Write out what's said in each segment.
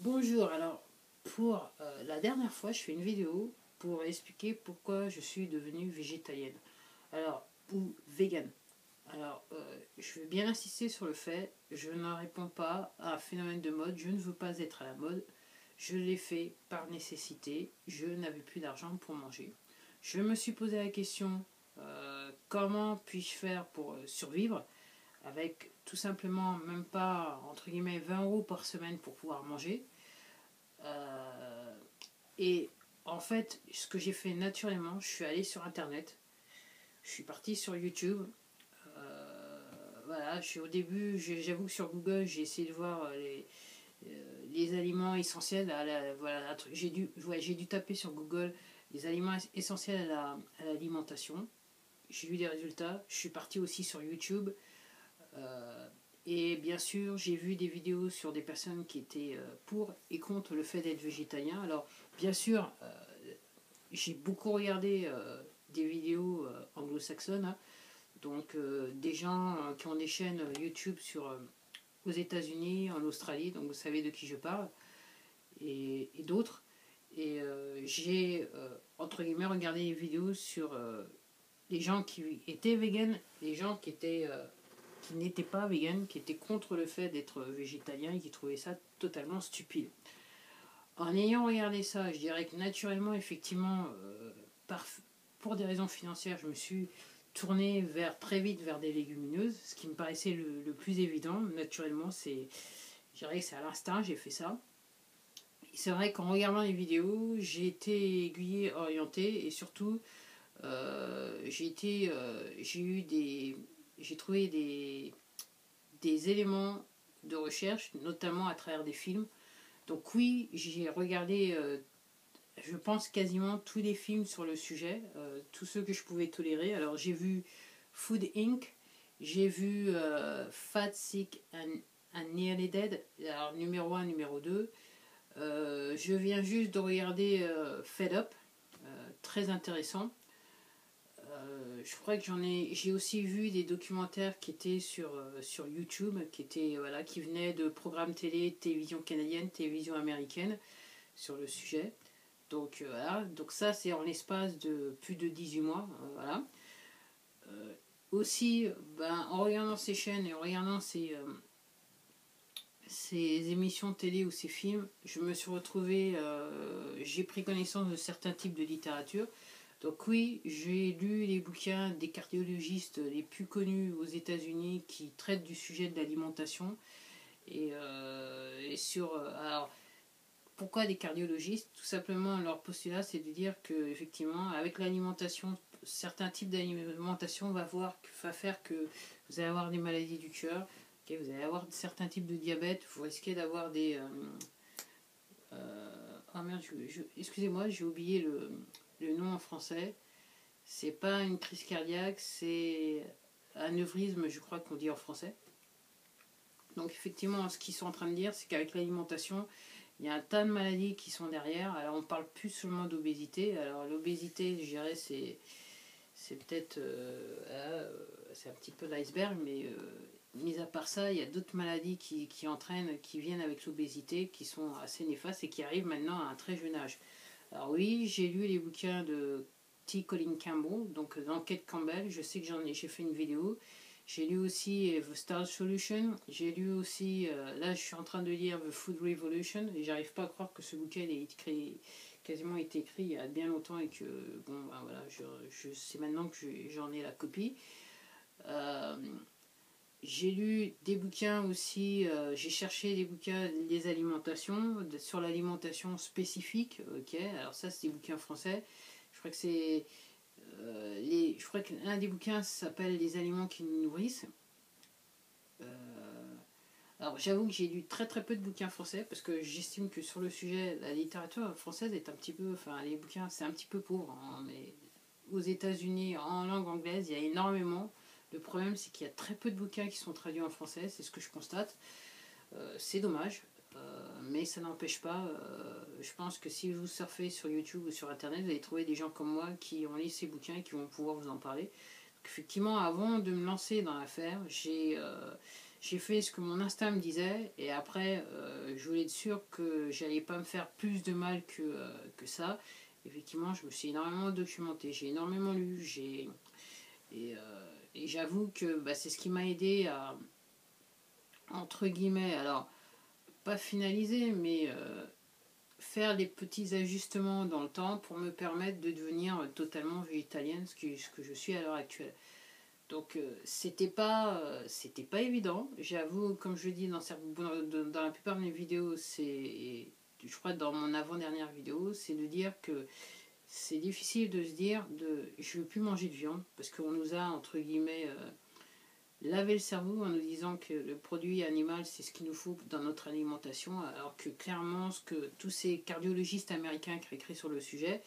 Bonjour, alors pour la dernière fois, je fais une vidéo pour expliquer pourquoi je suis devenue végétalienne. Alors, ou vegan. Alors, je veux bien insister sur le fait, je ne réponds pas à un phénomène de mode, je ne veux pas être à la mode. Je l'ai fait par nécessité, je n'avais plus d'argent pour manger. Je me suis posé la question, comment puis-je faire pour survivre avec tout simplement même pas, entre guillemets, 20 euros par semaine pour pouvoir manger. Euh, et en fait, ce que j'ai fait naturellement, je suis allé sur Internet, je suis parti sur YouTube. Voilà, je suis au début, j'avoue que sur Google, j'ai essayé de voir les aliments essentiels. Voilà, j'ai dû taper sur Google les aliments essentiels à l'alimentation. J'ai eu des résultats. Je suis parti aussi sur YouTube. Euh, et bien sûr, j'ai vu des vidéos sur des personnes qui étaient pour et contre le fait d'être végétalien. Alors, bien sûr, j'ai beaucoup regardé des vidéos anglo-saxonnes, hein. Donc des gens qui ont des chaînes YouTube aux États-Unis, en Australie, donc vous savez de qui je parle, et d'autres. Et j'ai, entre guillemets, regardé des vidéos sur les gens qui étaient véganes, les gens qui n'étaient pas véganes, qui étaient contre le fait d'être végétalien et qui trouvaient ça totalement stupide. En ayant regardé ça, je dirais que naturellement, effectivement, par, pour des raisons financières, je me suis tourné très vite vers des légumineuses, ce qui me paraissait le plus évident. Naturellement, je dirais que c'est à l'instinct, j'ai fait ça. C'est vrai qu'en regardant les vidéos, j'ai été aiguillé, orienté, et surtout, j'ai trouvé des éléments de recherche, notamment à travers des films. Donc oui, j'ai regardé, je pense, quasiment tous les films sur le sujet, tous ceux que je pouvais tolérer. Alors j'ai vu Food Inc., j'ai vu Fat, Sick and Nearly Dead, alors numéro 1, numéro 2. Je viens juste de regarder Fed Up, très intéressant. Je crois que j'ai aussi vu des documentaires qui étaient sur YouTube, qui venaient de programmes télé, télévision canadienne, télévision américaine sur le sujet. Donc voilà, donc ça c'est en l'espace de plus de 18 mois. Voilà. Aussi, en regardant ces chaînes et en regardant ces émissions de télé ou ces films, je me suis retrouvé, j'ai pris connaissance de certains types de littérature. Donc oui, j'ai lu les bouquins des cardiologistes les plus connus aux États-Unis qui traitent du sujet de l'alimentation. Alors, pourquoi des cardiologistes? Tout simplement, leur postulat, c'est de dire que effectivement, avec l'alimentation, certains types d'alimentation va faire que vous allez avoir des maladies du cœur, okay, vous allez avoir certains types de diabète, vous risquez d'avoir des... oh merde, excusez-moi, j'ai oublié le nom en français. C'est pas une crise cardiaque, c'est un anévrisme, je crois qu'on dit en français. Donc effectivement, ce qu'ils sont en train de dire, c'est qu'avec l'alimentation, il y a un tas de maladies qui sont derrière. Alors on parle plus seulement d'obésité. Alors l'obésité, je dirais, c'est peut-être c'est un petit peu l'iceberg, mais mis à part ça, il y a d'autres maladies qui viennent avec l'obésité, qui sont assez néfastes et qui arrivent maintenant à un très jeune âge. Alors oui, j'ai lu les bouquins de T. Colin Campbell, donc l'enquête Campbell. Je sais que j'ai fait une vidéo. J'ai lu aussi The Star Solution. J'ai lu aussi, là je suis en train de lire The Food Revolution et j'arrive pas à croire que ce bouquin ait quasiment été écrit il y a bien longtemps et que, bon, voilà, je sais maintenant que j'en ai la copie. Euh, j'ai lu des bouquins aussi, j'ai cherché des bouquins sur l'alimentation spécifique. Ok, alors ça c'est des bouquins français. Je crois que je crois que l'un des bouquins s'appelle Les aliments qui nous nourrissent. Alors j'avoue que j'ai lu très très peu de bouquins français parce que j'estime que sur le sujet, la littérature française est un petit peu, enfin les bouquins c'est un petit peu pauvre, hein, mais aux États-Unis en langue anglaise il y a énormément. Le problème c'est qu'il y a très peu de bouquins qui sont traduits en français, c'est ce que je constate. C'est dommage, mais ça n'empêche pas. Je pense que si vous surfez sur YouTube ou sur Internet, vous allez trouver des gens comme moi qui ont lu ces bouquins et qui vont pouvoir vous en parler. Donc, effectivement, avant de me lancer dans l'affaire, j'ai fait ce que mon instinct me disait, et après, je voulais être sûr que j'allais pas me faire plus de mal que ça. Effectivement, je me suis énormément documenté, j'ai énormément lu, et j'avoue que bah, c'est ce qui m'a aidé à, entre guillemets, alors, pas finaliser, mais faire les petits ajustements dans le temps pour me permettre de devenir totalement végétalienne, ce que je suis à l'heure actuelle. Donc c'était pas évident. J'avoue, comme je dis dans la plupart de mes vidéos, je crois dans mon avant-dernière vidéo, c'est de dire que c'est difficile de se dire je veux plus manger de viande parce qu'on nous a entre guillemets lavé le cerveau en nous disant que le produit animal c'est ce qu'il nous faut dans notre alimentation, alors que clairement ce que tous ces cardiologistes américains qui ont écrit sur le sujet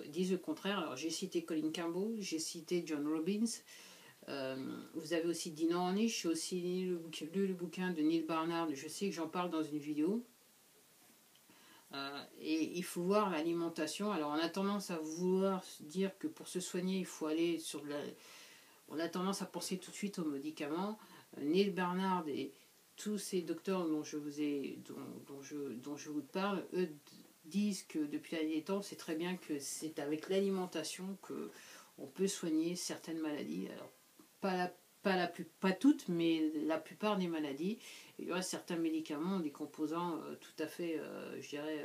disent le contraire. Alors j'ai cité Colin Campbell, j'ai cité John Robbins. Vous avez aussi Dino Ornish, j'ai aussi lu le bouquin de Neil Barnard, je sais que j'en parle dans une vidéo. Et il faut voir l'alimentation. Alors on a tendance à vouloir dire que pour se soigner, il faut aller sur de la... On a tendance à penser tout de suite aux médicaments. Neil Barnard et tous ces docteurs dont je vous parle, eux disent que depuis la nuit des temps, c'est très bien que c'est avec l'alimentation que on peut soigner certaines maladies. Alors pas toutes, mais la plupart des maladies. Il y aura certains médicaments, des composants tout à fait, je dirais,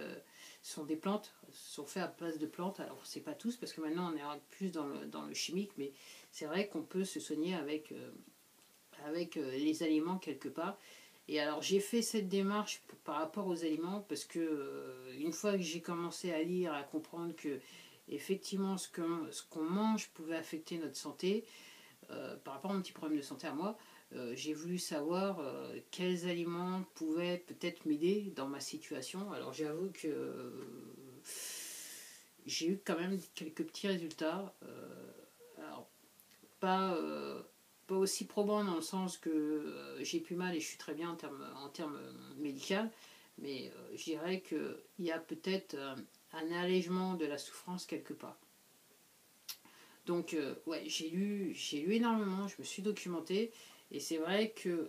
sont des plantes, sont faits à place de plantes. Alors c'est pas tous, parce que maintenant on est plus dans le chimique, mais c'est vrai qu'on peut se soigner avec les aliments quelque part. Et alors j'ai fait cette démarche par rapport aux aliments, parce que une fois que j'ai commencé à lire, à comprendre que effectivement ce qu'on mange pouvait affecter notre santé, par rapport à mon petit problème de santé à moi, j'ai voulu savoir quels aliments pouvaient peut-être m'aider dans ma situation. Alors j'avoue que j'ai eu quand même quelques petits résultats. Alors pas aussi probants dans le sens que j'ai plus mal et je suis très bien en termes médicaux, mais je dirais qu'il y a peut-être un allègement de la souffrance quelque part. Donc, ouais, j'ai lu énormément, je me suis documenté, et c'est vrai que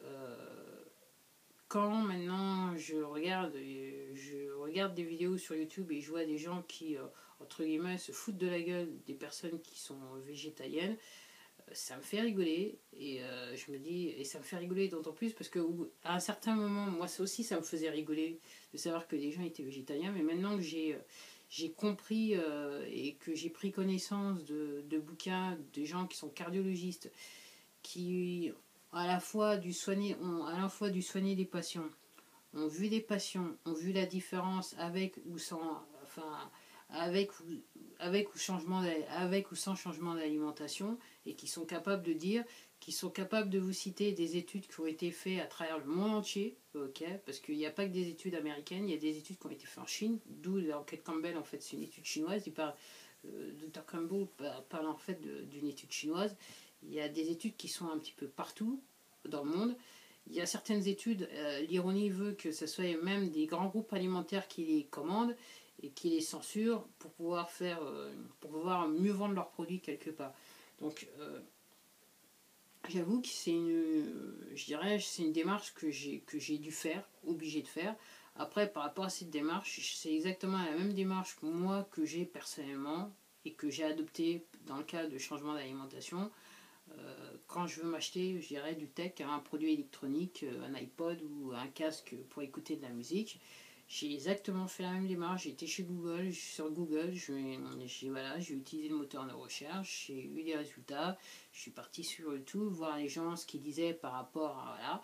quand maintenant je regarde des vidéos sur YouTube et je vois des gens qui, entre guillemets, se foutent de la gueule des personnes qui sont végétaliennes, ça me fait rigoler, et je me dis, et ça me fait rigoler d'autant plus parce que à un certain moment, moi ça aussi ça me faisait rigoler de savoir que les gens étaient végétaliens, mais maintenant que j'ai compris et que j'ai pris connaissance de bouquins, de gens qui sont cardiologistes, qui ont à la fois dû soigner des patients, ont vu des patients, ont vu la différence avec ou sans, enfin, avec ou, avec ou sans changement d'alimentation, et qui sont capables de dire, qui sont capables de vous citer des études qui ont été faites à travers le monde entier, ok, parce qu'il n'y a pas que des études américaines, il y a des études qui ont été faites en Chine, d'où l'enquête Campbell, en fait c'est une étude chinoise, Dr Campbell parle en fait d'une étude chinoise. Il y a des études qui sont un petit peu partout dans le monde. Il y a certaines études, l'ironie veut que ce soit même des grands groupes alimentaires qui les commandent et qui les censurent pour pour pouvoir mieux vendre leurs produits quelque part. Donc, j'avoue que c'est une démarche que j'ai dû faire, obligé de faire. Après, par rapport à cette démarche, c'est exactement la même démarche que moi que j'ai personnellement et que j'ai adoptée dans le cas de changement d'alimentation. Quand je veux m'acheter, je dirais, du tech, un produit électronique, un iPod ou un casque pour écouter de la musique, j'ai exactement fait la même démarche. J'ai été chez Google, sur Google, j'ai utilisé le moteur de recherche, j'ai eu des résultats, je suis parti sur YouTube, voir les gens, ce qu'ils disaient par rapport à... Voilà,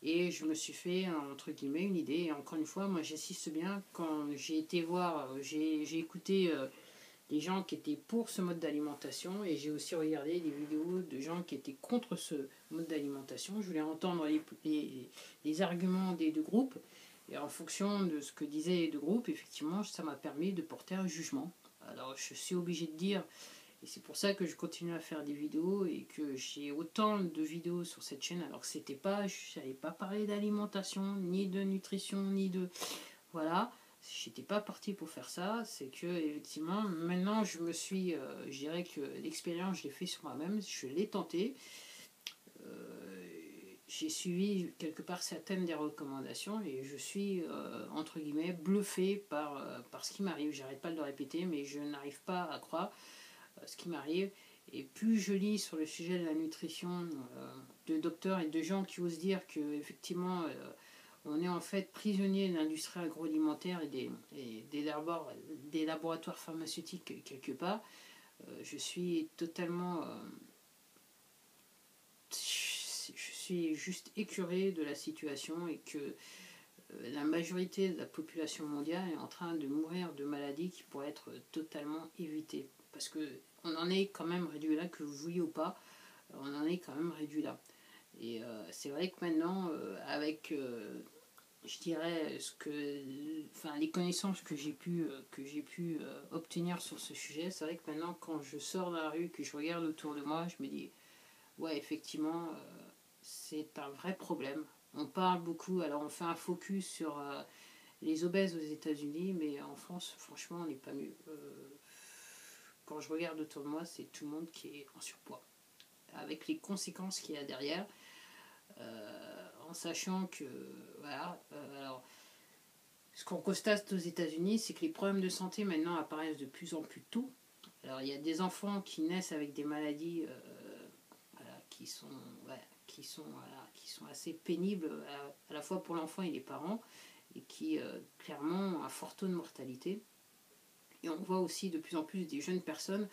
et je me suis fait, entre guillemets, une idée. Et encore une fois, moi j'assiste bien quand j'ai été voir, j'ai écouté... des gens qui étaient pour ce mode d'alimentation, et j'ai aussi regardé des vidéos de gens qui étaient contre ce mode d'alimentation. Je voulais entendre les arguments des deux groupes, et en fonction de ce que disaient les deux groupes, effectivement ça m'a permis de porter un jugement. Alors je suis obligé de dire, et c'est pour ça que je continue à faire des vidéos et que j'ai autant de vidéos sur cette chaîne, alors que je n'allais pas parler d'alimentation, ni de nutrition, ni de... Voilà, j'étais pas parti pour faire ça. C'est que effectivement maintenant je dirais que l'expérience je l'ai fait sur moi-même, je l'ai tenté. j'ai suivi quelque part certaines des recommandations et je suis, entre guillemets, bluffée par ce qui m'arrive. J'arrête pas de le répéter, mais je n'arrive pas à croire ce qui m'arrive. Et plus je lis sur le sujet de la nutrition, de docteurs et de gens qui osent dire qu'effectivement, on est en fait prisonnier de l'industrie agroalimentaire et des laboratoires pharmaceutiques quelque part, je suis totalement... je suis juste écœurée de la situation et que la majorité de la population mondiale est en train de mourir de maladies qui pourraient être totalement évitées. Parce qu'on en est quand même réduit là, que vous vouliez ou pas, on en est quand même réduit là. Et c'est vrai que maintenant, avec, je dirais, les connaissances que j'ai pu obtenir sur ce sujet, c'est vrai que maintenant, quand je sors dans la rue, que je regarde autour de moi, je me dis, ouais, effectivement, c'est un vrai problème. On parle beaucoup, alors on fait un focus sur les obèses aux États-Unis, mais en France, franchement, on n'est pas mieux. Quand je regarde autour de moi, c'est tout le monde qui est en surpoids, avec les conséquences qu'il y a derrière, en sachant que, voilà, alors, ce qu'on constate aux États-Unis, c'est que les problèmes de santé maintenant apparaissent de plus en plus tôt. Alors, il y a des enfants qui naissent avec des maladies voilà, qui sont assez pénibles à la fois pour l'enfant et les parents, et qui clairement ont un fort taux de mortalité. Et on voit aussi de plus en plus des jeunes personnes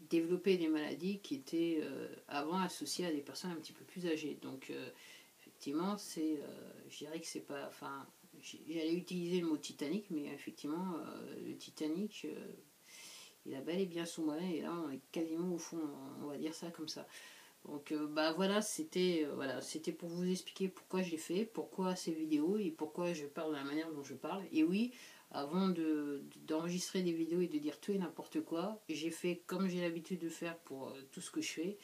développer des maladies qui étaient avant associées à des personnes un petit peu plus âgées. Donc effectivement, je dirais que c'est pas... Enfin, j'allais utiliser le mot Titanic, mais effectivement, le Titanic, il a bel et bien sombré, et là on est quasiment au fond, on va dire ça comme ça. Donc voilà, c'était pour vous expliquer pourquoi je l'ai fait, pourquoi ces vidéos et pourquoi je parle de la manière dont je parle. Et oui, avant d'enregistrer des vidéos et de dire tout et n'importe quoi, j'ai fait comme j'ai l'habitude de faire pour tout ce que je fais.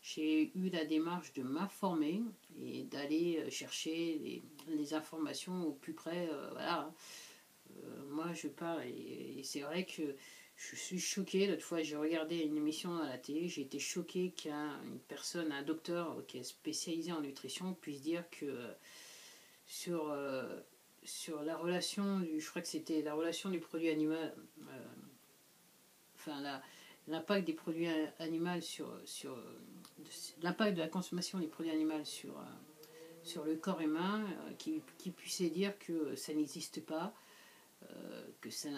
J'ai eu la démarche de m'informer et d'aller chercher les informations au plus près. Voilà. Moi je parle et c'est vrai que je suis choquée. L'autre fois, j'ai regardé une émission à la télé. J'ai été choquée qu'une personne, un docteur qui est spécialisé en nutrition, puisse dire que sur, sur la relation, je crois que c'était la relation du produit animal, enfin l'impact des produits animaux l'impact de la consommation des produits animaux sur le corps humain, qui puisse dire que ça n'existe pas. Que ça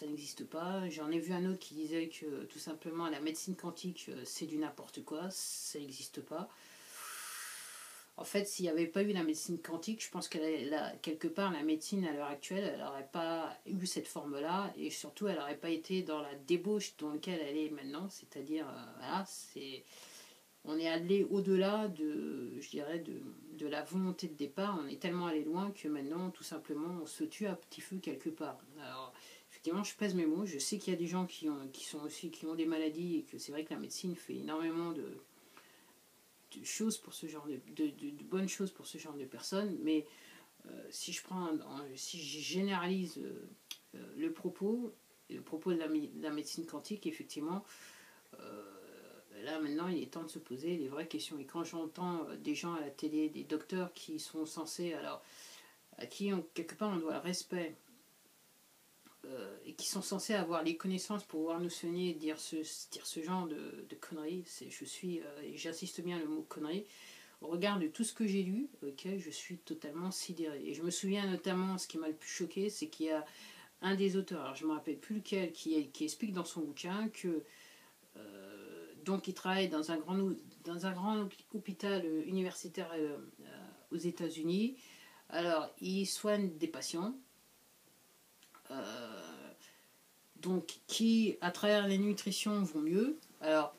n'existe pas. J'en ai vu un autre qui disait que tout simplement la médecine quantique c'est du n'importe quoi, ça n'existe pas. En fait, s'il n'y avait pas eu la médecine quantique, je pense que quelque part la médecine à l'heure actuelle, elle n'aurait pas eu cette forme-là et surtout elle n'aurait pas été dans la débauche dans laquelle elle est maintenant, c'est-à-dire voilà, on est allé au-delà je dirais, de la volonté de départ. On est tellement allé loin que maintenant, tout simplement, on se tue à petit feu quelque part. Alors, effectivement, je pèse mes mots. Je sais qu'il y a des gens qui ont des maladies et que c'est vrai que la médecine fait énormément de choses pour ce genre de bonnes choses pour ce genre de personnes. Mais si je généralise le propos de la médecine quantique, effectivement, là maintenant il est temps de se poser les vraies questions. Et quand j'entends des gens à la télé, des docteurs qui sont censés, alors à qui quelque part on doit le respect, et qui sont censés avoir les connaissances pour pouvoir nous soigner et dire ce genre de conneries, et j'insiste bien le mot conneries, au regard de tout ce que j'ai lu, je suis totalement sidéré. Et je me souviens notamment, ce qui m'a le plus choqué, c'est qu'il y a un des auteurs, alors je ne me rappelle plus lequel, qui explique dans son bouquin que donc il travaille dans un grand hôpital universitaire aux États-Unis. Alors il soigne des patients donc qui à travers les nutritions vont mieux. Alors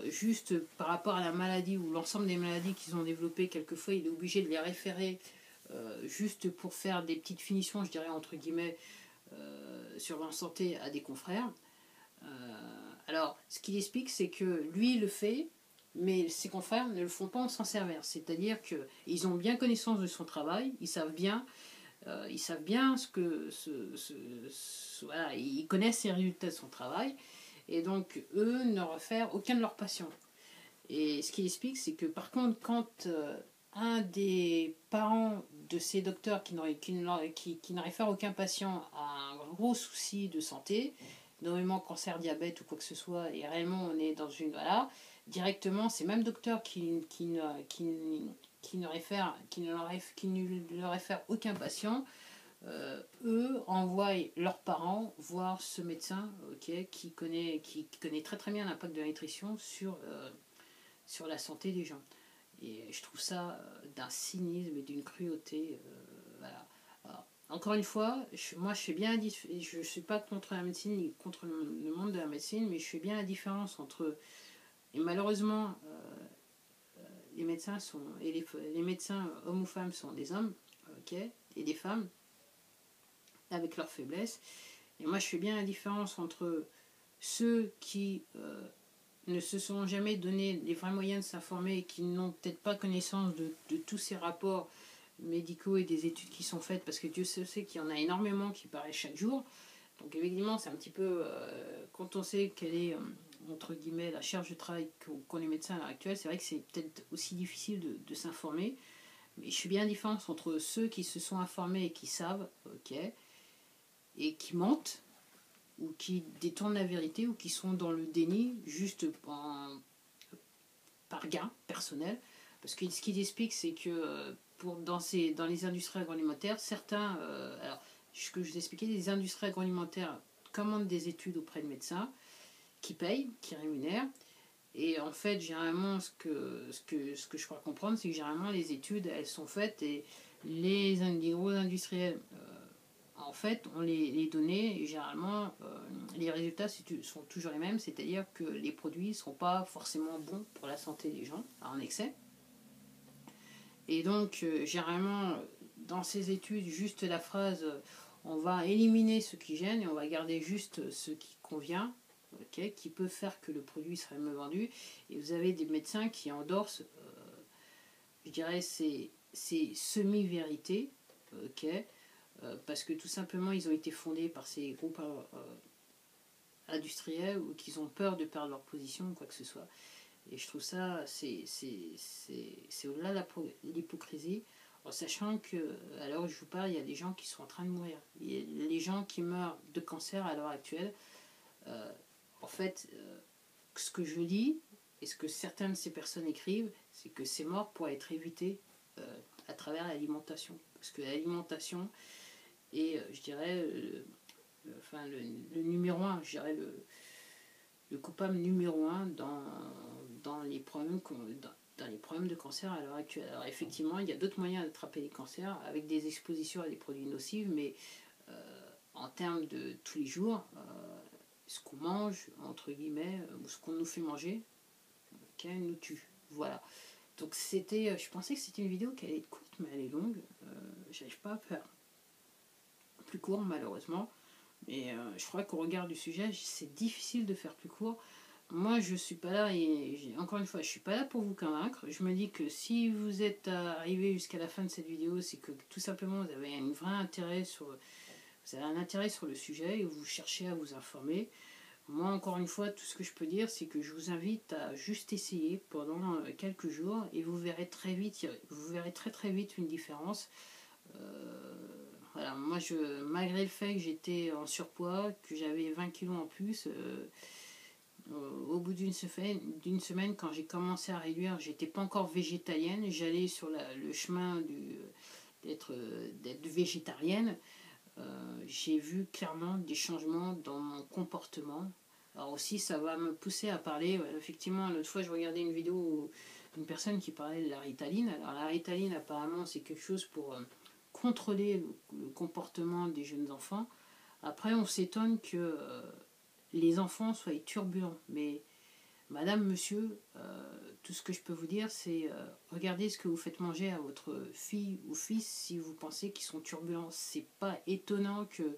juste par rapport à la maladie ou l'ensemble des maladies qu'ils ont développées, quelquefois il est obligé de les référer juste pour faire des petites finitions, je dirais entre guillemets, sur leur santé à des confrères. Alors, ce qu'il explique, c'est que lui, il le fait, mais ses confrères ne le font pas en s'en servir. C'est-à-dire qu'ils ont bien connaissance de son travail, ils savent bien voilà, ils connaissent les résultats de son travail, et donc eux ne réfèrent aucun de leurs patients. Et ce qu'il explique, c'est que par contre, quand un des parents de ces docteurs qui n'aurait fait aucun patient a un gros souci de santé, notamment cancer, diabète ou quoi que ce soit, et réellement on est dans une... Voilà, directement, ces mêmes docteurs qui ne leur réfèrent aucun patient, eux envoient leurs parents voir ce médecin, qui connaît très très bien l'impact de la nutrition sur la santé des gens. Et je trouve ça d'un cynisme et d'une cruauté. Voilà. Alors, encore une fois, moi je fais bien je ne suis pas contre la médecine ni contre le monde de la médecine, mais je fais bien la différence entre... Et malheureusement, les médecins sont... Et les médecins hommes ou femmes sont des hommes, et des femmes, avec leurs faiblesses. Et moi je fais bien la différence entre ceux qui ne se sont jamais donné les vrais moyens de s'informer et qui n'ont peut-être pas connaissance de tous ces rapports médicaux et des études qui sont faites, parce que Dieu sait qu'il y en a énormément qui paraissent chaque jour. Donc évidemment, c'est un petit peu... quand on sait quelle est, entre guillemets, la charge de travail qu'ont les médecins à l'heure actuelle, c'est vrai que c'est peut-être aussi difficile de s'informer. Mais je suis bien la différence entre ceux qui se sont informés et qui savent, et qui mentent, ou qui détournent la vérité, ou qui sont dans le déni, juste par gain personnel. Parce que ce qu'il explique, c'est que dans les industries agroalimentaires, certains... alors, ce que je vous expliquais, les industries agroalimentaires commandent des études auprès de médecins, qui payent, qui rémunèrent. Et en fait, généralement, ce que je crois comprendre, c'est que généralement, les études, elles sont faites, et les gros industriels... en fait, on les données, et généralement, les résultats sont toujours les mêmes, c'est-à-dire que les produits ne seront pas forcément bons pour la santé des gens, en excès. Et donc, généralement, dans ces études, juste la phrase on va éliminer ce qui gêne et on va garder juste ce qui convient, qui peut faire que le produit serait mieux vendu. Et vous avez des médecins qui endorsent, je dirais, ces semi-vérités, parce que tout simplement ils ont été fondés par ces groupes industriels, ou qu'ils ont peur de perdre leur position ou quoi que ce soit. Et je trouve ça, c'est au-delà de l'hypocrisie, en sachant que à l'heure où je vous parle, il y a des gens qui sont en train de mourir. Les gens qui meurent de cancer à l'heure actuelle, en fait, ce que je lis et ce que certaines de ces personnes écrivent, c'est que ces morts pourraient être évitées à travers l'alimentation. Parce que l'alimentation est, je dirais, le numéro un, je dirais, le coupable numéro un dans les problèmes de cancer à l'heure actuelle. Alors effectivement, il y a d'autres moyens d'attraper les cancers avec des expositions à des produits nocifs, mais en termes de tous les jours, ce qu'on mange, entre guillemets, ou ce qu'on nous fait manger, nous tue. Voilà. Donc je pensais que c'était une vidéo qui allait être courte, mais elle est longue. J'arrive pas à faire plus court, malheureusement. Mais je crois qu'au regard du sujet, c'est difficile de faire plus court. Moi, je suis pas là, et encore une fois, je suis pas là pour vous convaincre. Je me dis que si vous êtes arrivé jusqu'à la fin de cette vidéo, c'est que tout simplement vous avez un intérêt sur le sujet et vous cherchez à vous informer. Moi, encore une fois, tout ce que je peux dire, c'est que je vous invite à juste essayer pendant quelques jours, et vous verrez très très vite une différence. Voilà, moi, malgré le fait que j'étais en surpoids, que j'avais 20 kilos en plus, au bout d'une semaine, quand j'ai commencé à réduire, j'étais pas encore végétalienne, j'allais sur le chemin d'être végétarienne. J'ai vu clairement des changements dans mon comportement. Alors aussi, ça va me pousser à parler. Effectivement, l'autre fois, je regardais une vidéo d'une personne qui parlait de la Ritaline. Alors la Ritaline, apparemment, c'est quelque chose pour contrôler le comportement des jeunes enfants. Après, on s'étonne que les enfants soient turbulents. Mais madame, monsieur, tout ce que je peux vous dire, c'est regardez ce que vous faites manger à votre fille ou fils si vous pensez qu'ils sont turbulents. C'est pas étonnant que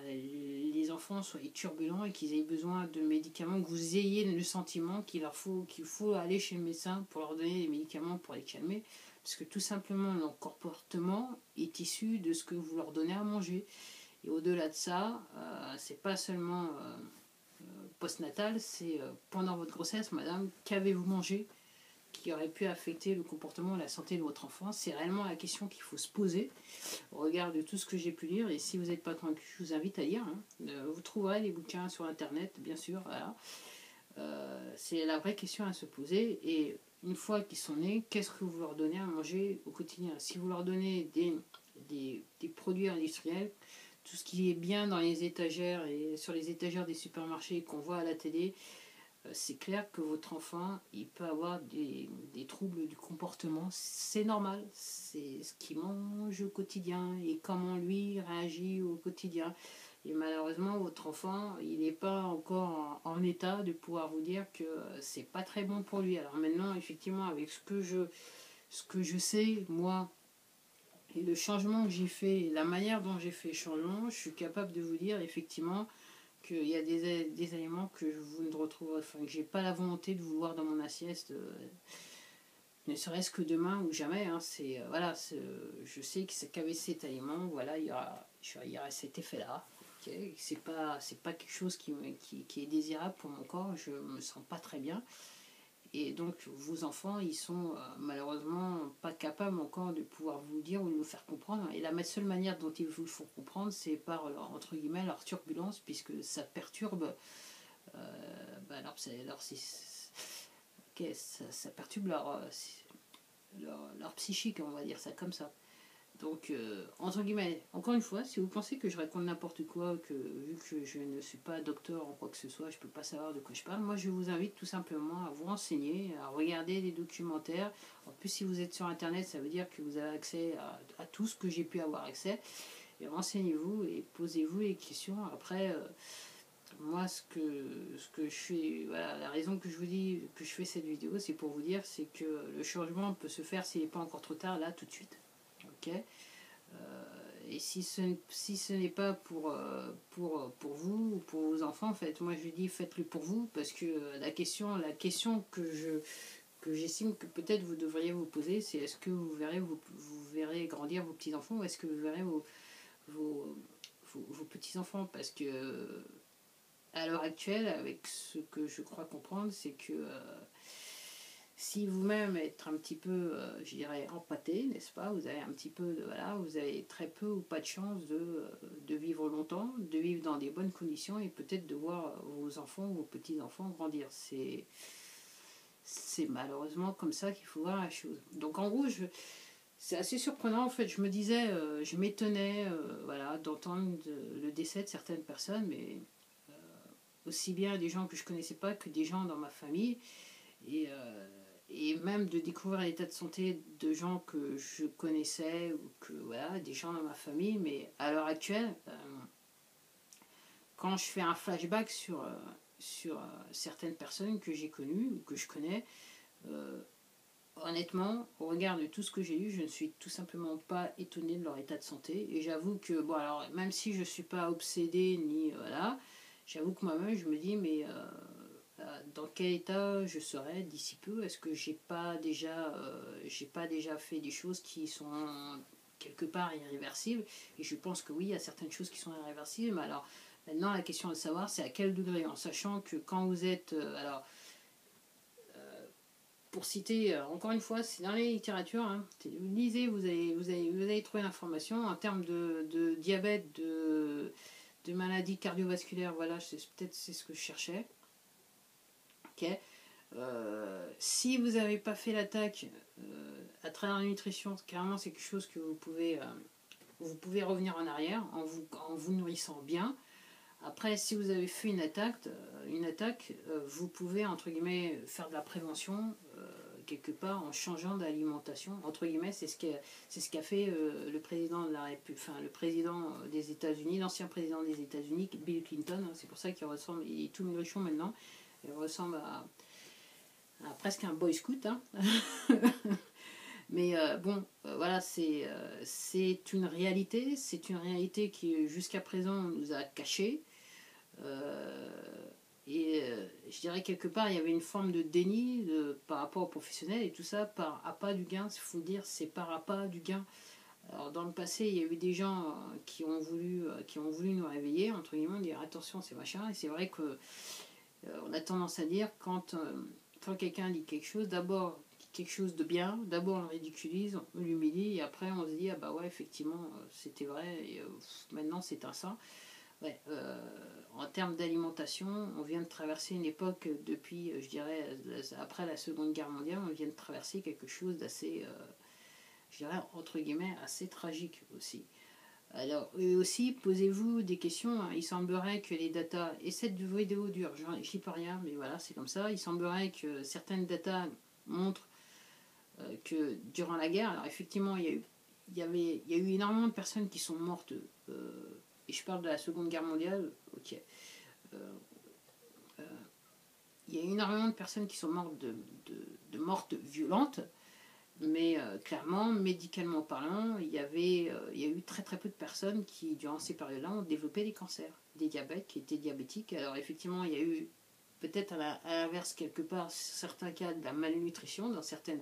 les enfants soient turbulents et qu'ils aient besoin de médicaments, que vous ayez le sentiment qu'il faut aller chez le médecin pour leur donner des médicaments pour les calmer, parce que tout simplement leur comportement est issu de ce que vous leur donnez à manger. Et au-delà de ça, c'est pas seulement postnatal, c'est pendant votre grossesse, madame, qu'avez-vous mangé qui aurait pu affecter le comportement et la santé de votre enfant? C'est réellement la question qu'il faut se poser au regard de tout ce que j'ai pu lire. Et si vous n'êtes pas convaincu, je vous invite à lire. Vous trouverez les bouquins sur Internet, bien sûr. Voilà. C'est la vraie question à se poser. Et une fois qu'ils sont nés, qu'est-ce que vous leur donnez à manger au quotidien? Si vous leur donnez des produits industriels, tout ce qui est bien dans les étagères et sur les étagères des supermarchés qu'on voit à la télé, c'est clair que votre enfant, il peut avoir des troubles du comportement. C'est normal, c'est ce qu'il mange au quotidien et comment lui réagit au quotidien. Et malheureusement, votre enfant, il n'est pas encore en état de pouvoir vous dire que c'est pas très bon pour lui. Alors maintenant, effectivement, avec ce que je sais, moi, et le changement que j'ai fait, la manière dont j'ai fait le changement, je suis capable de vous dire effectivement qu'il y a des aliments que vous ne retrouverez, enfin que j'ai pas la volonté de vouloir dans mon assiette, ne serait-ce que demain ou jamais. Hein, voilà, je sais qu'avec cet aliment, voilà, il y aura cet effet-là. Okay, c'est pas quelque chose qui est désirable pour mon corps. Je me sens pas très bien. Et donc vos enfants, ils sont malheureusement pas capables encore de pouvoir vous dire ou de vous faire comprendre. Et la seule manière dont ils vous font comprendre, c'est par entre guillemets leur turbulence, puisque ça perturbe ça perturbe leur psychique, on va dire ça comme ça. Donc, entre guillemets, encore une fois, si vous pensez que je raconte n'importe quoi, que vu que je ne suis pas docteur en quoi que ce soit, je ne peux pas savoir de quoi je parle, moi je vous invite tout simplement à vous renseigner, à regarder des documentaires. En plus, si vous êtes sur Internet, ça veut dire que vous avez accès à tout ce que j'ai pu avoir accès. Et renseignez-vous et posez-vous les questions. Après, moi, ce que je fais, voilà, la raison que je vous dis que je fais cette vidéo, c'est pour vous dire, c'est que le changement peut se faire s'il n'est pas encore trop tard, là, tout de suite. Ok. Et si ce n'est pas pour vous ou pour vos enfants, en fait, moi je dis faites-le pour vous, parce que la question que j'estime que peut-être vous devriez vous poser, c'est est-ce que vous verrez grandir vos petits-enfants, ou est-ce que vous verrez vos petits-enfants? Parce que à l'heure actuelle, avec ce que je crois comprendre, c'est que si vous-même êtes un petit peu, je dirais, empâté, n'est-ce pas, vous avez un petit peu, voilà, vous avez très peu ou pas de chance de vivre longtemps, de vivre dans des bonnes conditions et peut-être de voir vos enfants ou vos petits-enfants grandir. C'est malheureusement comme ça qu'il faut voir la chose. Donc en gros, c'est assez surprenant en fait. Je me disais, je m'étonnais voilà, d'entendre le décès de certaines personnes, mais aussi bien des gens que je connaissais pas que des gens dans ma famille. Et même de découvrir l'état de santé de gens que je connaissais ou que voilà, des gens dans ma famille. Mais à l'heure actuelle, quand je fais un flashback sur certaines personnes que j'ai connues ou que je connais, honnêtement, au regard de tout ce que j'ai eu, je ne suis tout simplement pas étonnée de leur état de santé. Et j'avoue que, bon, alors, même si je ne suis pas obsédée, ni voilà, j'avoue que moi-même, je me dis, mais dans quel état je serai d'ici peu? Est-ce que j'ai pas déjà fait des choses qui sont quelque part irréversibles? Et je pense que oui, il y a certaines choses qui sont irréversibles. Mais alors, maintenant, la question de savoir, c'est à quel degré, en sachant que quand vous êtes... pour citer, encore une fois, c'est dans les littératures, hein, vous lisez, vous allez trouver l'information en termes de diabète, de maladies cardiovasculaires, voilà, peut-être c'est ce que je cherchais. Ok. Si vous n'avez pas fait l'attaque à travers la nutrition, carrément c'est quelque chose que vous pouvez revenir en arrière en vous nourrissant bien. Après, si vous avez fait une attaque, vous pouvez, entre guillemets, faire de la prévention quelque part en changeant d'alimentation. Entre guillemets, c'est ce qu'a fait le président de la République, enfin le président des États-Unis, l'ancien président des États-Unis, Bill Clinton. Hein, c'est pour ça qu'il ressemble, il est tout maigrichon maintenant. Il ressemble à presque un boy scout. Hein. Mais voilà, c'est une réalité. C'est une réalité qui, jusqu'à présent, on nous a cachée. Je dirais quelque part, il y avait une forme de déni par rapport aux professionnels et tout ça par appât du gain. Il faut dire, c'est par appât du gain. Alors, dans le passé, il y a eu des gens qui ont voulu nous réveiller, entre guillemets, dire attention, c'est machin. Et c'est vrai que On a tendance à dire quand quelqu'un dit quelque chose, d'abord quelque chose de bien, d'abord on le ridiculise, on l'humilie, et après on se dit ah bah ouais effectivement c'était vrai, et maintenant c'est un saint. Ouais, en termes d'alimentation, on vient de traverser une époque depuis, je dirais, après la Seconde Guerre mondiale, on vient de traverser quelque chose d'assez, je dirais, entre guillemets, assez tragique aussi. Alors, et aussi, posez-vous des questions. Hein. Il semblerait que les datas, et cette vidéo dure, je n'y peux rien, mais voilà, c'est comme ça. Il semblerait que certaines datas montrent que durant la guerre, alors effectivement, il y a eu énormément de personnes qui sont mortes, et je parle de la Seconde Guerre mondiale, ok. Il y a eu énormément de personnes qui sont mortes de mortes violentes, mais clairement, médicalement parlant, il y a eu très très peu de personnes qui, durant ces périodes-là, ont développé des cancers, des diabètes, qui étaient diabétiques. Alors effectivement, il y a eu peut-être à l'inverse quelque part certains cas de la malnutrition dans certaines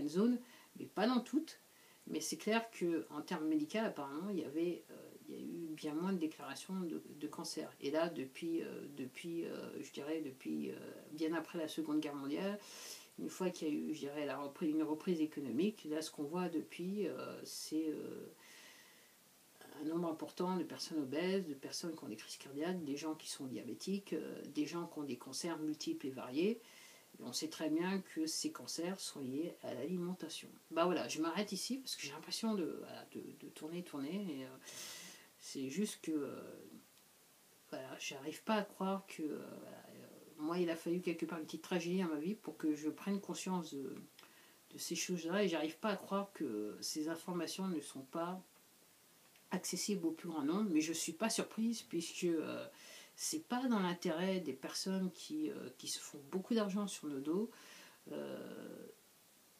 zones, mais pas dans toutes. Mais c'est clair qu'en termes médicaux, apparemment, il y a eu bien moins de déclarations de cancer. Et là, depuis je dirais, depuis bien après la Seconde Guerre mondiale, une fois qu'il y a eu, je dirais, une reprise économique, là, ce qu'on voit depuis, c'est un nombre important de personnes obèses, de personnes qui ont des crises cardiaques, des gens qui sont diabétiques, des gens qui ont des cancers multiples et variés. Et on sait très bien que ces cancers sont liés à l'alimentation. Bah voilà, je m'arrête ici parce que j'ai l'impression de tourner. Et, c'est juste que voilà, j'arrive pas à croire que moi, il a fallu quelque part une petite tragédie dans ma vie pour que je prenne conscience de ces choses-là. Et j'arrive pas à croire que ces informations ne sont pas accessibles au plus grand nombre. Mais je suis pas surprise puisque c'est pas dans l'intérêt des personnes qui se font beaucoup d'argent sur nos dos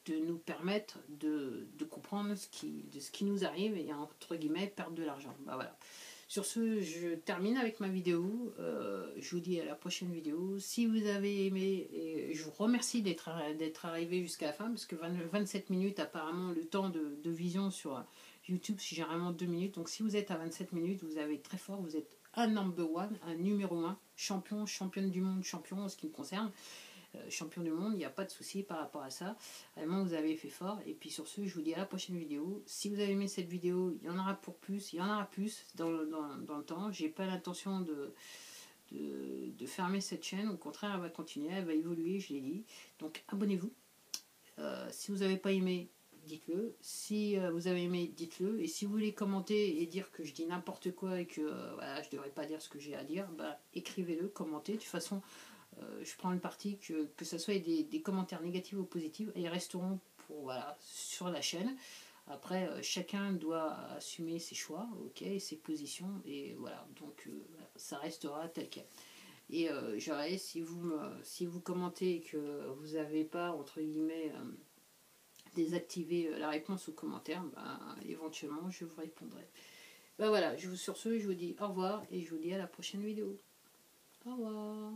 de nous permettre de comprendre ce qui nous arrive et entre guillemets perdre de l'argent. Bah voilà. Sur ce, je termine avec ma vidéo. Je vous dis à la prochaine vidéo. Si vous avez aimé, et je vous remercie d'être arrivé jusqu'à la fin, parce que 27 minutes, apparemment, le temps de vision sur YouTube, c'est généralement 2 minutes. Donc si vous êtes à 27 minutes, vous avez très fort, vous êtes un number one, un numéro 1, championne du monde, champion en ce qui me concerne. Champion du monde, il n'y a pas de souci par rapport à ça. Vraiment, vous avez fait fort. Et puis sur ce, je vous dis à la prochaine vidéo. Si vous avez aimé cette vidéo, il y en aura pour plus. Il y en aura plus dans le temps. J'ai pas l'intention de fermer cette chaîne. Au contraire, elle va continuer, elle va évoluer, je l'ai dit. Donc abonnez-vous. Si vous n'avez pas aimé, dites-le. Si vous avez aimé, dites-le. Et si vous voulez commenter et dire que je dis n'importe quoi et que voilà, je ne devrais pas dire ce que j'ai à dire, bah, écrivez-le, commentez. De toute façon, je prends le parti que ce soit des commentaires négatifs ou positifs, et ils resteront voilà, sur la chaîne. Après, chacun doit assumer ses choix, ok, et ses positions, et voilà, donc ça restera tel quel. Et j'aurais, si vous commentez et que vous n'avez pas, entre guillemets, désactivé la réponse aux commentaires, ben, éventuellement, je vous répondrai. Ben voilà, sur ce, je vous dis au revoir, et je vous dis à la prochaine vidéo. Au revoir.